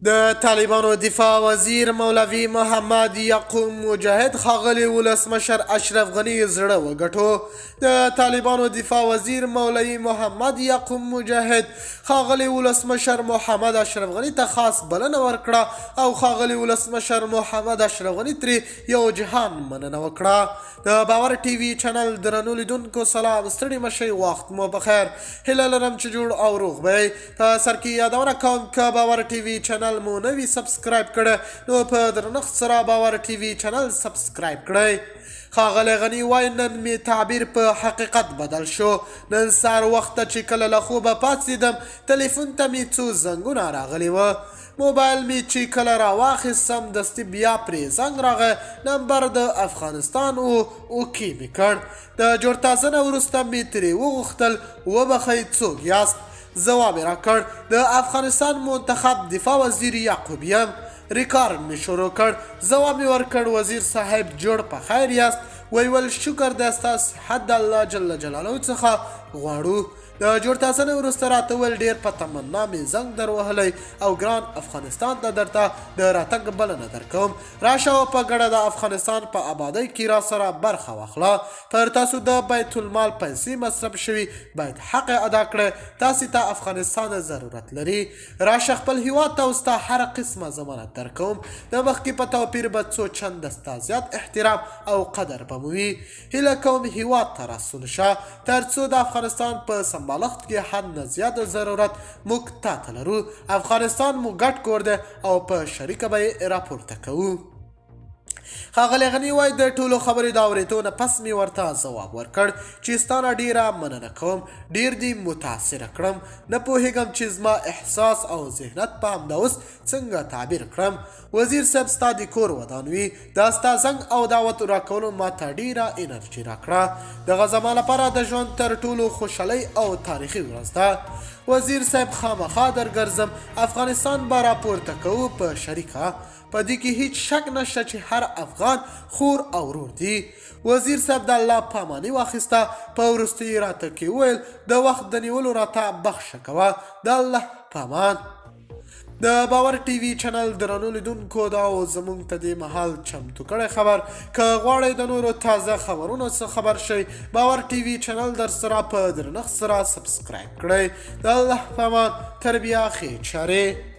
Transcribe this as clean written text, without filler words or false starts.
د طالبانو دفاع وزیر مولوي محمد یعقوب مجاهد ښاغلي ولسمشر اشرف غني زړه وګټو. د طالبانو دفاع وزیر مولوي محمد یعقوب مجاهد ښاغلي ولسمشر محمد اشرف غني ته خاص بلنه ورکړه او ښاغلي ولسمشر محمد اشرف غني ترې یو جهان مننه وکړه. د باور ټي وي چینل درنو لیدونکو سلام، ستړي مشئ، وخت مو بخیر. هیله لرم چې جوړ او روغ به په سر کې یادونه کوم که باور ټي وي چینل مو نه وي سبسکرایب کړی نو په درنښت سره باور ټي وي چینل سبسکرایب کړئ. ښاغلی غني وایي نن مې تعبیر په حقیقت بدل شو. نن سهار وخته چې کله له خوبه پاڅېدم تلیفون ته مې څو زنګونه راغلي وه. موبایل مې چې کله راواخیست سمدستي بیا پرې زنګ راغی. نمبر د افغانستان اوکې مې کړ. د جوړتازه نه وروسته مې ترې وغوښتل وبخئ څوک یاست. ځواب یې راکړ د افغانستان منتخب دفاع وزیر یعقوب یم. ریکارډ مې شروع کړ. ځواب مې ورکړ وزیر صاحب جوړ په خیر یاست. ویل شکر دی ستا صحت د الله جل جلاله څخه غواړو. د جوړتازه نه وروسته راته ویل ډېر په تمنا مې زنګ در وهلی او ګران افغانستان ته درته د راتګ بلنه درکوم. راشه او په ګډه د افغانستان په آبادۍ کې را سره برخه واخله. پر تاسو د بیت المال پیسې مصرف شوي باید حق ادا کړئ. تاسې ته افغانستان ضرورت لري. راشه خپل هیواد ته او ستا هره قسمه ضمانت درکوم. د مخکې په توپیر به څو چنده ستا زیات احترام او قدر به مو وي. هیله کوم هیواد ته راستون شه تر څو د افغانستان په بالښت کې حد نه زیاته ضرورت موږ تا ته لرو. افغانستان مو ګډ کور دی او په شریکه به یې راپورته کوو. ښاغلی غني وایي د ټولو خبرې د اورېدو نه پس مې ورته ځواب ورکړ چې ستا نه ډېره مننه کوم. ډېر دې متاثره کړم. نه پوهېږم چې زما احساس او ذهنیت په همدا اوس څنګه تعبیر کړم. وزیر صاحب ستا د کور ودان وي. دا ستا زنګ او دعوت راکولو ما ته ډېره انرژي راکړه. دغه زما لپاره د ژوند تر ټولو خوشحالۍ او تاریخي ورځ ده. وزیر صاحب خامخا درګرځم. افغانستان به راپورته کوو په شریکه. په دې کې هیڅ شک نشته چې هر افغان خور او ورور دی. وزیر صاحب د الله پاماني واخیسته. په وروستیو راته کې وویل د وخت د نیولو راته بخښه کوه. د الله پامان. د باور ټي وي چینل درنو لیدونکو دا و زموږ ته دې مهال چمتو کړی خبر. که غواړئ د نورو تازه خبرونو څخه خبر شئ باور ټي وي چینل در سره په درنښت سره سبسکرایب کړئ. د الله پامان. تر بیا ښې چارې.